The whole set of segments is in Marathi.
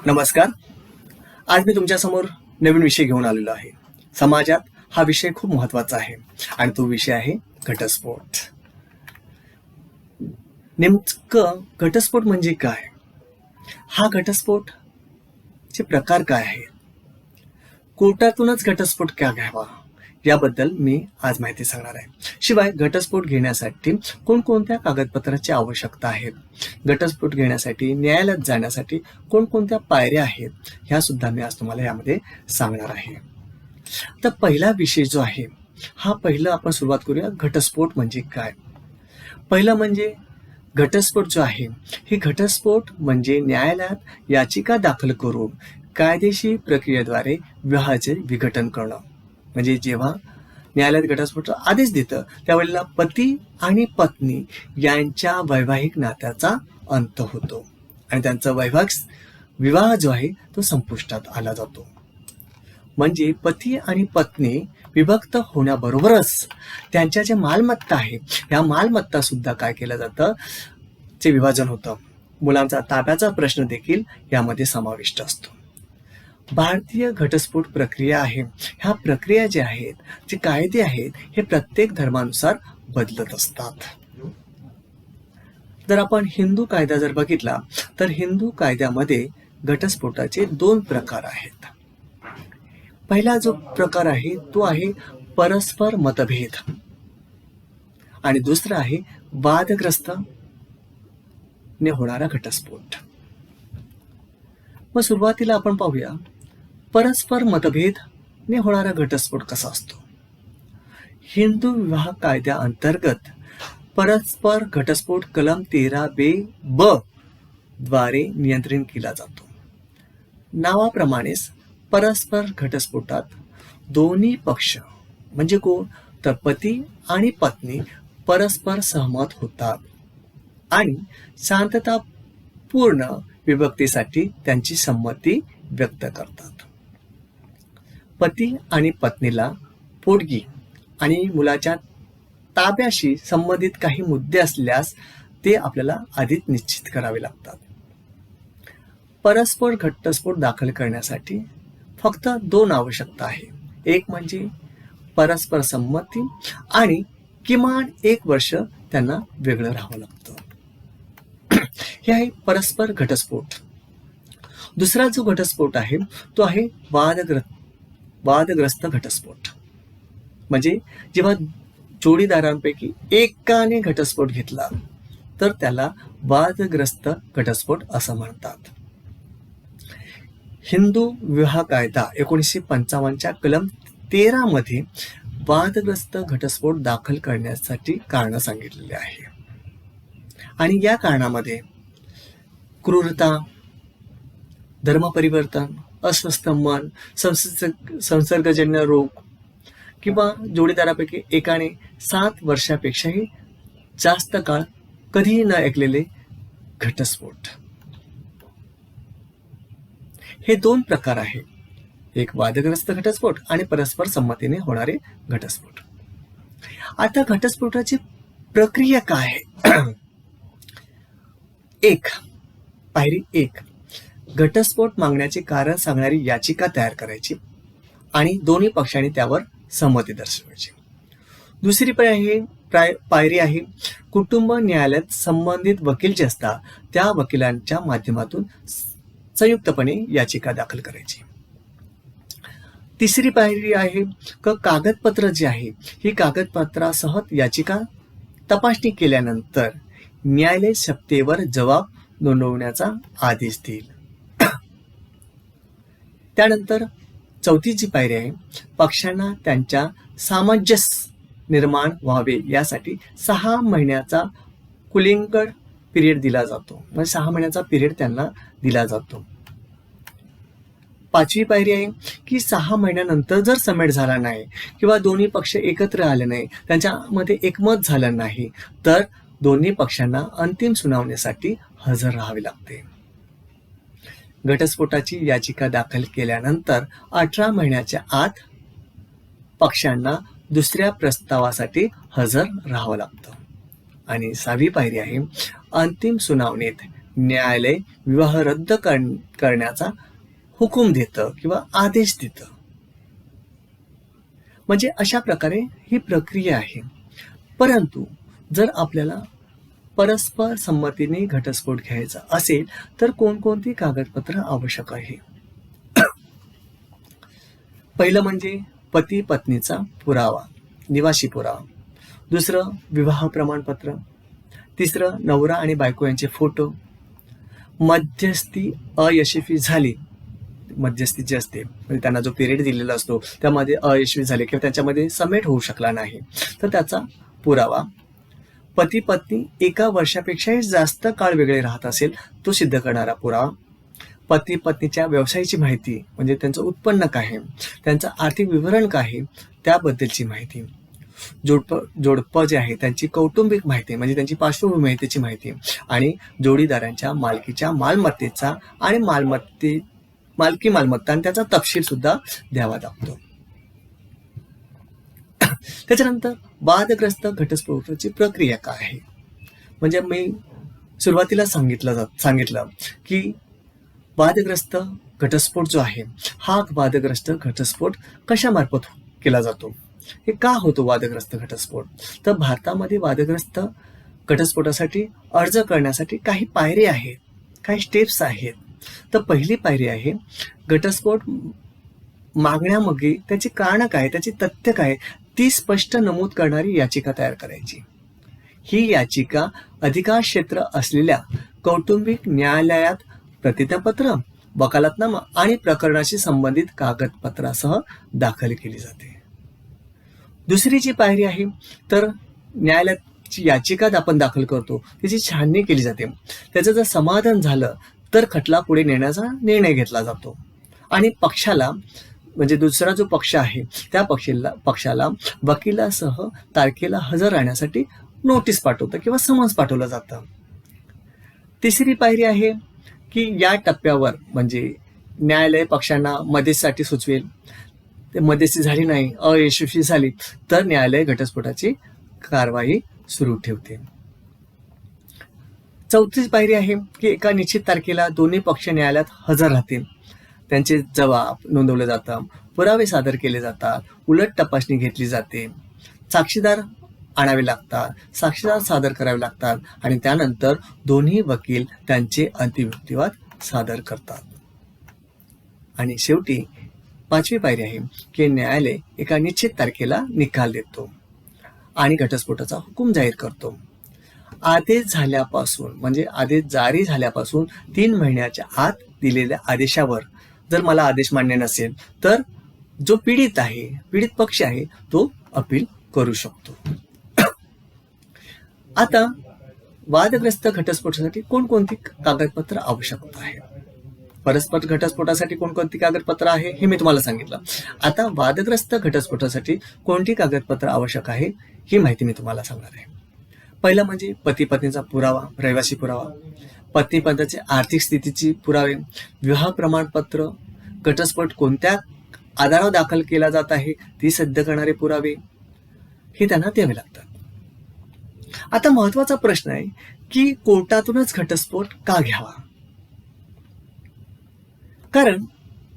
नमस्कार. आज मी तुमच्यासमोर नवीन विषय घेऊन आलेलो आहे. समाजात हा विषय खूप महत्त्वाचा आहे आणि तो विषय आहे घटस्फोट. नेमकं घटस्फोट म्हणजे काय? हा घटस्फोटचे प्रकार काय आहेत? कोर्टातूनच घटस्फोट का घ्यावा याबद्दल मी आज माहिती सांगणार आहे. शिवाय घटस्फोट घेण्यासाठी कोणकोणत्या कागदपत्राची आवश्यकता आहे, घटस्फोट घेण्यासाठी न्यायालयात जाण्यासाठी कोणकोणत्या पायऱ्या आहेत, ह्या सुद्धा मी आज तुम्हाला यामध्ये सांगणार आहे. तर पहिला विषय जो आहे पहिला आपण सुरुवात करूया. घटस्फोट म्हणजे काय? पहिलं म्हणजे घटस्फोट जो आहे, हे घटस्फोट म्हणजे न्यायालयात याचिका दाखल करून कायदेशीर प्रक्रियेद्वारे विवाहाचे विघटन करणं. म्हणजे जेव्हा न्यायालयात घटस्फोटाचा आदेश देतं त्यावेळेला पती आणि पत्नी यांच्या वैवाहिक नात्याचा अंत होतो आणि त्यांचा विवाह जो आहे तो संपुष्टात आला जातो. म्हणजे पती आणि पत्नी विभक्त होण्याबरोबरच त्यांच्या ज्या मालमत्ता आहे या मालमत्ता सुद्धा काय केलं जातं, चे विभाजन होतं. मुलांचा ताब्याचा प्रश्न देखील यामध्ये समाविष्ट असतो. भारतीय घटस्फोट प्रक्रिया आहे, ह्या प्रक्रिया ज्या आहेत, जे कायदे आहेत, हे प्रत्येक धर्मानुसार बदलत असतात. जर आपण हिंदू कायदा जर बघितला तर हिंदू कायद्यामध्ये घटस्फोटाचे 2 प्रकार आहेत. पहिला जो प्रकार आहे तो आहे परस्पर मतभेद आणि दुसरा आहे वादग्रस्त ने होणारा घटस्फोट. मग सुरुवातीला आपण पाहूया परस्पर मतभेद ने होणारा घटस्फोट कसा असतो. हिंदू विवाह कायद्या अंतर्गत परस्पर घटस्फोट कलम 13(ब) द्वारे नियंत्रित केला जातो. नावाप्रमाणेच परस्पर घटस्फोटात दोन्ही पक्ष म्हणजे कोण, तर पती आणि पत्नी परस्पर सहमत होतात आणि शांततापूर्ण विभक्तीसाठी त्यांची संमती व्यक्त करतात. पती आणि पत्नीला पोटगी आणि मुलाच्या ताब्याशी संबंधित काही मुद्दे असल्यास ते आपल्याला आधीच निश्चित करावे लागतात. परस्पर घटस्फोट दाखल करण्यासाठी फक्त 2 आवश्यकता आहे. एक म्हणजे परस्पर संमती आणि किमान 1 वर्ष त्यांना वेगळं राहावं लागतं. हे आहे परस्पर घटस्फोट. दुसरा जो घटस्फोट आहे तो आहे वादग्रस्त घटस्फोट. म्हणजे जेव्हा जोडीदारांपैकी एकाने घटस्फोट घेतला तर त्याला वादग्रस्त घटस्फोट असं म्हणतात. हिंदू विवाह कायदा 1955च्या कलम 13 मध्ये वादग्रस्त घटस्फोट दाखल करण्यासाठी कारण सांगितलेले आहे आणि या कारणामध्ये क्रूरता, धर्मपरिवर्तन, अस्वस्थ मन, संसर्गजन्य रोग किंवा जोडीदारापैकी एकाने 7 वर्षापेक्षाही जास्त काळ कधीही न ऐकलेले घटस्फोट, हे 2 प्रकार आहे. एक वादग्रस्त घटस्फोट आणि परस्पर संमतीने होणारे घटस्फोट. आता घटस्फोटाची प्रक्रिया काय आहे? पायरी 1, घटस्फोट मागण्याचे कारण सांगणारी याचिका तयार करायची आणि दोन्ही पक्षांनी त्यावर संमती दर्शवायची. दुसरी पायरी आहे कुटुंब न्यायालयात संबंधित वकील जे असतात त्या वकिलांच्या माध्यमातून संयुक्तपणे याचिका दाखल करायची. तिसरी पायरी आहे कागदपत्र जे आहे, ही कागदपत्रासह याचिका तपासणी केल्यानंतर न्यायालय सत्तेवर जबाब नोंदवण्याचा आदेश देईल. त्यानंतर चौथी जी पायरी आहे, पक्षांना त्यांच्या सामंजस्य निर्माण व्हावे यासाठी 6 महिन्याचा कुलिंग पिरियड दिला जातो. म्हणजे 6 महिन्याचा पिरियड त्यांना दिला जातो. 5वी पायरी आहे की 6 महिन्यानंतर जर समेट झाला नाही किंवा दोन्ही पक्ष एकत्र आले नाही, त्यांच्यामध्ये एकमत झालं नाही, तर दोन्ही पक्षांना अंतिम सुनावणीसाठी हजर राहावे लागते. घटस्फोटाची याचिका दाखल केल्यानंतर 18 महिन्याच्या आत पक्षांना दुसऱ्या प्रस्तावासाठी हजर राहावं लागतं. आणि 6वी पायरी आहे अंतिम सुनावणीत न्यायालय विवाह रद्द करण्याचा हुकूम देतं किंवा आदेश देतं. म्हणजे अशा प्रकारे ही प्रक्रिया आहे. परंतु जर आपल्याला परस्पर संमतीने घटस्फोट घ्यायचा असेल तर कोणकोणती कागदपत्र आवश्यक आहे? पहिलं म्हणजे पती पत्नीचा पुरावा, निवासी पुरावा. दुसरं विवाह प्रमाणपत्र. तिसरं नवरा आणि बायको यांचे फोटो. मध्यस्थी अयशस्वी झाली, मध्यस्थी जी असते म्हणजे त्यांना जो पिरियड दिलेला असतो त्यामध्ये अयशस्वी झाले किंवा त्याच्यामध्ये समेट होऊ शकला नाही तर त्याचा पुरावा. पती पत्नी एका वर्षापेक्षाही जास्त काळ वेगळे राहत असेल तो सिद्ध करणारा पुरावा. पती पत्नीच्या व्यवसायाची माहिती म्हणजे त्यांचं उत्पन्न काय आहे, त्यांचं आर्थिक विवरण काय आहे त्याबद्दलची माहिती. जोडपं जे आहे त्यांची कौटुंबिक माहिती म्हणजे त्यांची पार्श्वभूमी माहितीची माहिती. आणि जोडीदारांच्या मालकीच्या मालमत्तेचा आणि मालकी मालमत्ता आणि त्याचा तपशील सुद्धा द्यावा लागतो. त्याच्यानंतर वादग्रस्त घटस्फोटाची प्रक्रिया काय आहे? म्हणजे मी सुरुवातीला सांगितलं की वादग्रस्त घटस्फोट जो आहे हा वादग्रस्त घटस्फोट कशामार्फत केला जातो, हे का होतो वादग्रस्त घटस्फोट? तर भारतामध्ये वादग्रस्त घटस्फोटासाठी अर्ज करण्यासाठी काही पायऱ्या आहेत, काही स्टेप्स आहेत. तर पहिली पायरी आहे घटस्फोट मागण्यामागे त्याची कारणं काय, त्याची तथ्य काय ती स्पष्ट नमूद करणारी याचिका तयार करायची. ही याचिका अधिकार क्षेत्र असलेल्या कौटुंबिक न्यायालयात प्रतिज्ञापत्र, वकालतनामा आणि प्रकरणाशी संबंधित कागदपत्रासह दाखल केली जाते. दुसरी जी पायरी आहे तर न्यायालयाची याचिका आपण दाखल करतो, त्याची छाननी केली जाते. त्याचं जर समाधान झालं तर खटला पुढे नेण्याचा निर्णय घेतला जातो आणि पक्षाला म्हणजे दुसरा जो पक्ष आहे त्या पक्षाला वकिलासह तारखेला हजर राहण्यासाठी नोटीस पाठवतं किंवा समन्स पाठवलं जातं. तिसरी पायरी आहे की या टप्प्यावर म्हणजे न्यायालय पक्षांना मध्यस्थीसाठी सुचवेल, ते मध्यस्थी झाली नाही, अयशस्वी झाली तर न्यायालय घटस्फोटाची कारवाई सुरू ठेवते. चौथी पायरी आहे की एका निश्चित तारखेला दोन्ही पक्ष न्यायालयात हजर राहतील, त्यांचे जबाब नोंदवले जातात, पुरावे सादर केले जातात, उलट तपासणी घेतली जाते, साक्षीदार आणावे लागतात, साक्षीदार सादर करावे लागतात आणि त्यानंतर दोन्ही वकील त्यांचे अंतिम युक्तिवाद सादर करतात. आणि शेवटी पाचवी पायरी आहे की न्यायालय एका निश्चित तारखेला निकाल देतो आणि घटस्फोटाचा हुकूम जाहीर करतो. आदेश झाल्यापासून म्हणजे आदेश जारी झाल्यापासून 3 महिन्याच्या आत दिलेल्या आदेशावर जर मला आदेश मान्य नसेल तर जो पीडित पक्ष आहे तो अपील करू शकतो. आता वादग्रस्त घटस्फोटासाठी कोणकोणती कागदपत्र आवश्यकता आहे? परस्पर घटस्फोटासाठी कोणकोणती कागदपत्र आहे हे मी तुम्हाला सांगितलं. आता वादग्रस्त घटस्फोटासाठी कोणती कागदपत्र आवश्यक आहे ही माहिती मी तुम्हाला सांगणार आहे. पहिलं म्हणजे पती पत्नीचा पुरावा, रहिवासी पुरावा, पत्नी पत्नीची आर्थिक स्थितीची पुरावे, विवाह प्रमाणपत्र, घटस्फोट कोणत्या आधारावर दाखल केला जात आहे ती सिद्ध करणारे पुरावे हे त्यांना द्यावे लागतात. आता महत्वाचा प्रश्न आहे की कोर्टातूनच घटस्फोट का घ्यावा? कारण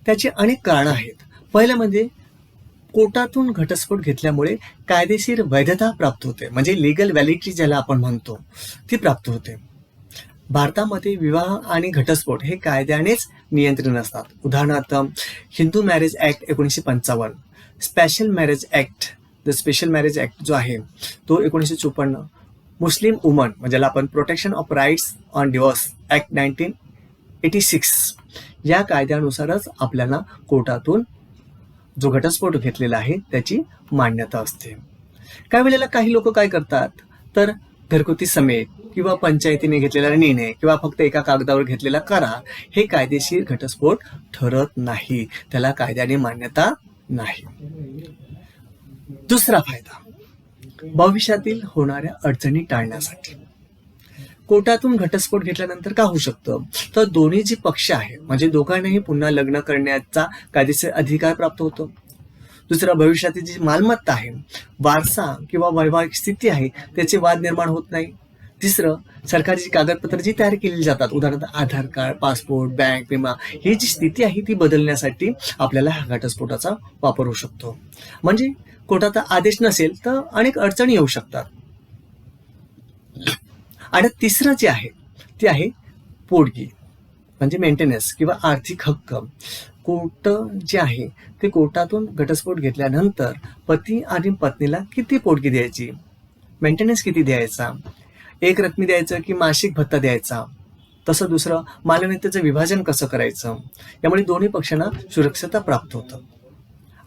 त्याची अनेक कारणं आहेत. पहिलं म्हणजे कोर्टातून घटस्फोट घेतल्यामुळे कायदेशीर वैधता प्राप्त होते, म्हणजे लिगल व्हॅलिडिटी ज्याला आपण म्हणतो ती प्राप्त होते. भारतामध्ये विवाह आणि घटस्फोट हे कायद्यानेच नियंत्रण असतात. उदाहरणार्थ Hindu Marriage Act 1955, Special Marriage Act जो आहे तो 1954, मुस्लिम वुमन म्हणजे ज्याला आपण protection of rights on divorce act 1986 या कायद्यानुसारच आपल्याला कोर्टातून जो घटस्फोट घेतलेला आहे त्याची मान्यता असते. काही वेळेला काही लोक काय करतात तर घरगुती समेट किंवा पंचायतीने घेतलेला निर्णय किंवा फक्त एका कागदावर घेतलेला करार हे कायदेशीर घटस्फोट ठरत नाही, त्याला कायद्याने मान्यता नाही. दुसरा फायदा भविष्यातील होणाऱ्या अडचणी टाळण्यासाठी. कोर्टातून घटस्फोट घेतल्यानंतर का होऊ शकतं तर दोन्ही जे पक्ष आहेत म्हणजे दोघांनाही पुन्हा लग्न करण्याचा कायदेशीर अधिकार प्राप्त होतो. दुसरा भविष्यातील जी मालमत्ता आहे, वारसा किंवा वैवाहिक स्थिती आहे त्याचे वाद निर्माण होत नाही. तिसरं, सरकारी जी कागदपत्र जी तयार केली जातात, उदाहरणार्थ आधार कार्ड, पासपोर्ट, बँक, विमा, ही जी स्थिती आहे ती बदलण्यासाठी आपल्याला हा घटस्फोटाचा वापर होऊ शकतो. म्हणजे कोर्टाचा आदेश नसेल तर अनेक अडचणी येऊ शकतात. आणि तिसरं जे आहे ते आहे पोटगी, म्हणजे मेंटेनन्स किंवा आर्थिक हक्क. कोर्ट जे आहे ते कोर्टातून घटस्फोट घेतल्यानंतर पती आणि पत्नीला किती पोटगी द्यायची, मेंटेनन्स किती द्यायचा, एक रकमी द्यायचं की मासिक भत्ता द्यायचा, तसं दुसरं मालमत्तेचं विभाजन कसं करायचं, यामुळे दोन्ही पक्षांना सुरक्षितता प्राप्त होतं.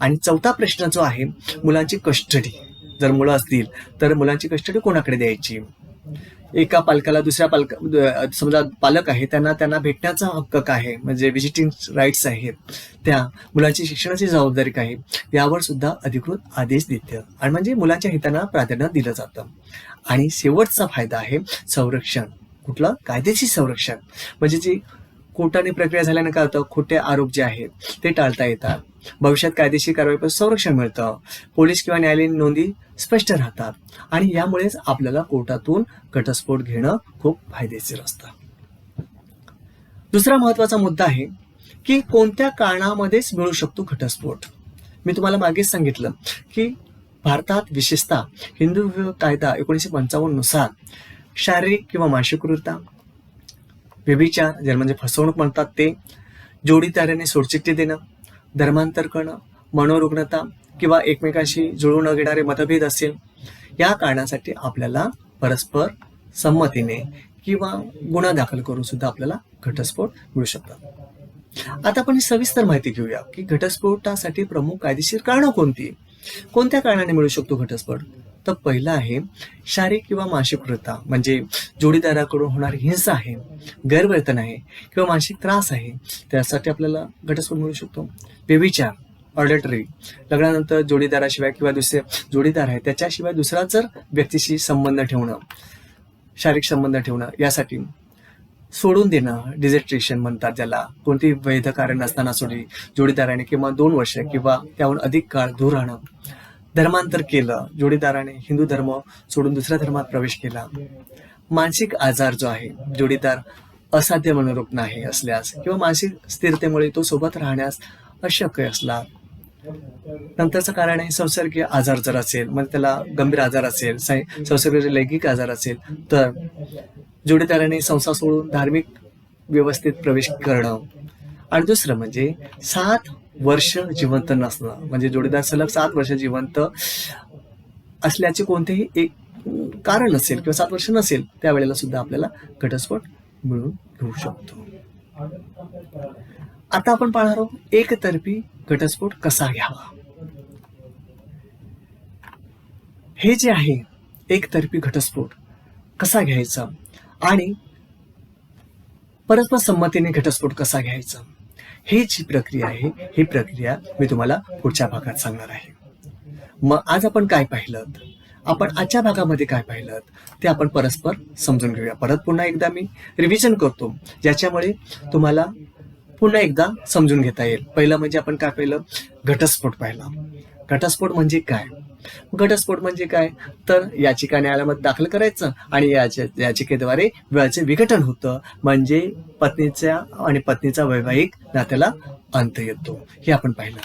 आणि चौथा प्रश्न जो आहे मुलांची कस्टडी. जर मुलं असतील तर मुलांची कस्टडी कोणाकडे द्यायची, एका पालकाला दुसऱ्या समजा पालक आहे त्यांना भेटण्याचा हक्क काय आहे, म्हणजे व्हिजिटिंग राईट्स आहेत, त्या मुलांची शिक्षणाची जबाबदारी काय आहे, यावर सुद्धा अधिकृत आदेश देतं आणि म्हणजे मुलांच्या हितांना प्राधान्य दिलं जातं. आणि शेवटचा फायदा आहे संरक्षण. कुठलं? कायदेशीर संरक्षण. म्हणजे जी कोर्टाने प्रक्रिया झाल्याने काय होतं, खोटे आरोप जे आहेत ते टाळता येतात, भविष्यात कायदेशीर कारवाईपासून संरक्षण मिळतं, पोलीस किंवा न्यायालयीन नोंदी स्पष्ट राहतात आणि यामुळेच आपल्याला कोर्टातून घटस्फोट घेणं खूप फायदेशीर असतं. दुसरा महत्वाचा मुद्दा आहे की कोणत्या कारणामध्येच मिळू शकतो घटस्फोट. मी तुम्हाला मागेच सांगितलं की भारतात विशेषतः हिंदू विवाह कायदा 1955 नुसार शारीरिक किंवा मानसिक क्रूरता, व्यभिचार ज्याला म्हणजे फसवणूक म्हणतात ते, जोडीदाराने सोडचिठ्ठी देणं, धर्मांतर करणं, मनोरुग्णता किंवा एकमेकांशी जुळवून न घेणारे मतभेद असेल, या कारणासाठी आपल्याला परस्पर संमतीने किंवा गुन्हा दाखल करून सुद्धा आपल्याला घटस्फोट मिळू शकतात. आता आपण सविस्तर माहिती घेऊया की घटस्फोटासाठी प्रमुख कायदेशीर कारणं कोणती, कोणत्या कारणाने मिळू शकतो घटस्फोट. तर पहिला आहे शारीरिक किंवा मानसिक क्रूरता, म्हणजे जोडीदाराकडून होणारी हिंसा आहे, गैरवर्तन आहे किंवा मानसिक त्रास आहे, त्यासाठी आपल्याला घटस्फोट मिळू शकतो. व्यभिचार, अडल्टरी, लग्नानंतर जोडीदाराशिवाय किंवा दुसरे जोडीदार आहे त्याच्याशिवाय दुसरा जर व्यक्तीशी संबंध ठेवणं, शारीरिक संबंध ठेवणं, यासाठी सोडून देणं, डिझर्टेशन म्हणतात ज्याला, कोणती वैध कारण नसताना जोडीदाराने किंवा 2 वर्ष किंवा त्याहून अधिक काळ दूर राहणं, धर्मांतर केलं, जोडीदाराने हिंदू धर्म सोडून दुसऱ्या धर्मात प्रवेश केला, मानसिक आजार जो आहे, जोडीदार असाध्य मनोरुग्ण आहे असल्यास किंवा मानसिक स्थिरतेमुळे तो सोबत राहण्यास अशक्य असला. नंतरचं कारण आहे संसर्गीय आजार जर असेल, म्हणजे त्याला गंभीर आजार असेल, संसर्गीय लैंगिक आजार असेल तर जोडीदाराने संसार सोडून धार्मिक व्यवस्थेत प्रवेश करणं. आणि दुसरं म्हणजे 7 वर्ष जिवंत नसणं, म्हणजे जोडीदार सलग 7 वर्ष जिवंत असल्याचे कोणतेही एक कारण असेल किंवा 7 वर्ष नसेल, त्यावेळेला सुद्धा आपल्याला घटस्फोट मिळून घेऊ शकतो. आता आपण पाहणार आहोत एकतर्फी घटस्फोट कसा घ्यावा. हे जे आहे एकतर्फी घटस्फोट कसा घ्यायचा आणि परस्पर संमतीने घटस्फोट कसा घ्यायचा, ही जी प्रक्रिया आहे ही प्रक्रिया मी तुम्हाला पुढच्या भागात सांगणार आहे. मग आज आपण काय पाहिलं, आपण आजच्या भागामध्ये काय पाहिलं ते आपण परस्पर समजून घेऊया. परत पुन्हा एकदा मी रिव्हिजन करतो ज्याच्यामुळे तुम्हाला पुन्हा एकदा समजून घेता येईल. पहिलं म्हणजे आपण काय पाहिलं, घटस्फोट पाहिला. घटस्फोट म्हणजे काय, घटस्फोट म्हणजे काय तर याचिका न्यायालयामध्ये दाखल करायचं आणि याचिकेद्वारे विवाहाचे विघटन होतं, म्हणजे पत्नीच्या आणि पत्नीचा वैवाहिक नात्याला अंत येतो, हे आपण पाहिलं.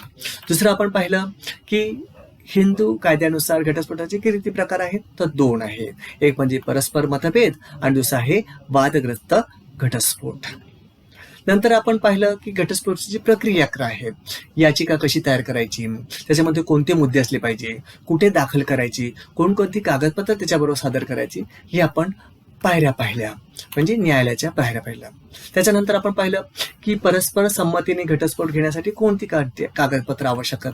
दुसरं आपण पाहिलं की हिंदू कायद्यानुसार घटस्फोटाचे किती प्रकार आहेत तर 2 आहेत. एक म्हणजे परस्पर मतभेद आणि दुसरा आहे वादग्रस्त घटस्फोट. नंतर आपण पाहिलं की घटस्फोटाची जी प्रक्रिया आहे, याचिका कशी तयार करायची, त्याच्यामध्ये कोणते मुद्दे असले पाहिजे, कुठे दाखल करायची, कोणकोणती कागदपत्र त्याच्याबरोबर सादर करायची, ही आपण पायऱ्या पाहिल्या, म्हणजे न्यायालयाच्या पायऱ्या पाहिल्या. त्याच्यानंतर आपण पाहिलं की परस्पर संमतीने घटस्फोट घेण्यासाठी कोणती कागदपत्र आवश्यक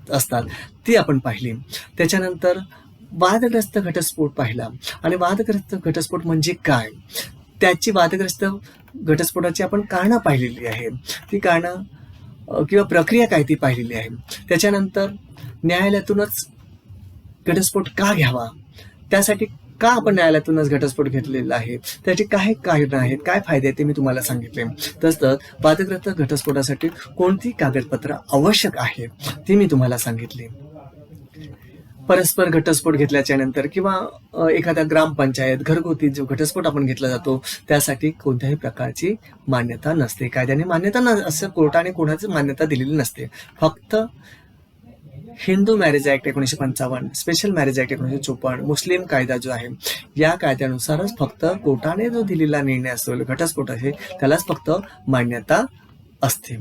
असतात ती आपण पाहिली. त्याच्यानंतर वादग्रस्त घटस्फोट पाहिला आणि वादग्रस्त घटस्फोट म्हणजे काय, त्याची वादग्रस्त घटस्फोटाची आपण कारणं पाहिलेली आहे, ती कारणं किंवा प्रक्रिया काय ती पाहिलेली आहे. त्याच्यानंतर न्यायालयातूनच घटस्फोट का घ्यावा, त्यासाठी का आपण न्यायालयातूनच घटस्फोट घेतलेला आहे, त्याची काय कारणं आहेत, काय फायदे आहेत ते मी तुम्हाला सांगितले. तसंच वादग्रस्त घटस्फोटासाठी कोणती कागदपत्र आवश्यक आहे ती मी तुम्हाला सांगितली. परस्पर घटस्फोट घेतल्याच्या नंतर किंवा एखाद्या ग्रामपंचायत घरगुती जो घटस्फोट आपण घेतला जातो त्यासाठी कोणत्याही प्रकारची मान्यता नसते, कायद्याने मान्यता असं कोर्टाने कोणाची मान्यता दिलेली नसते. फक्त Hindu Marriage Act 1955, Special Marriage act 1954, मुस्लिम कायदा जो आहे या कायद्यानुसारच फक्त कोर्टाने जो दिलेला निर्णय असतो घटस्फोट आहे त्यालाच फक्त मान्यता असते.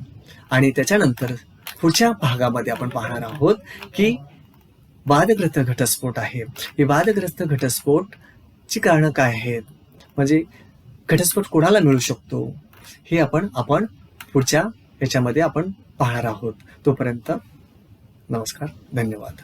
आणि त्याच्यानंतर पुढच्या भागामध्ये आपण पाहणार आहोत की वादग्रस्त घटस्फोट आहे. हे वादग्रस्त घटस्फोटची कारणं काय आहेत, म्हणजे घटस्फोट कोणाला मिळू शकतो हे आपण पुढच्या याच्यामध्ये आपण पाहणार आहोत. तोपर्यंत नमस्कार, धन्यवाद.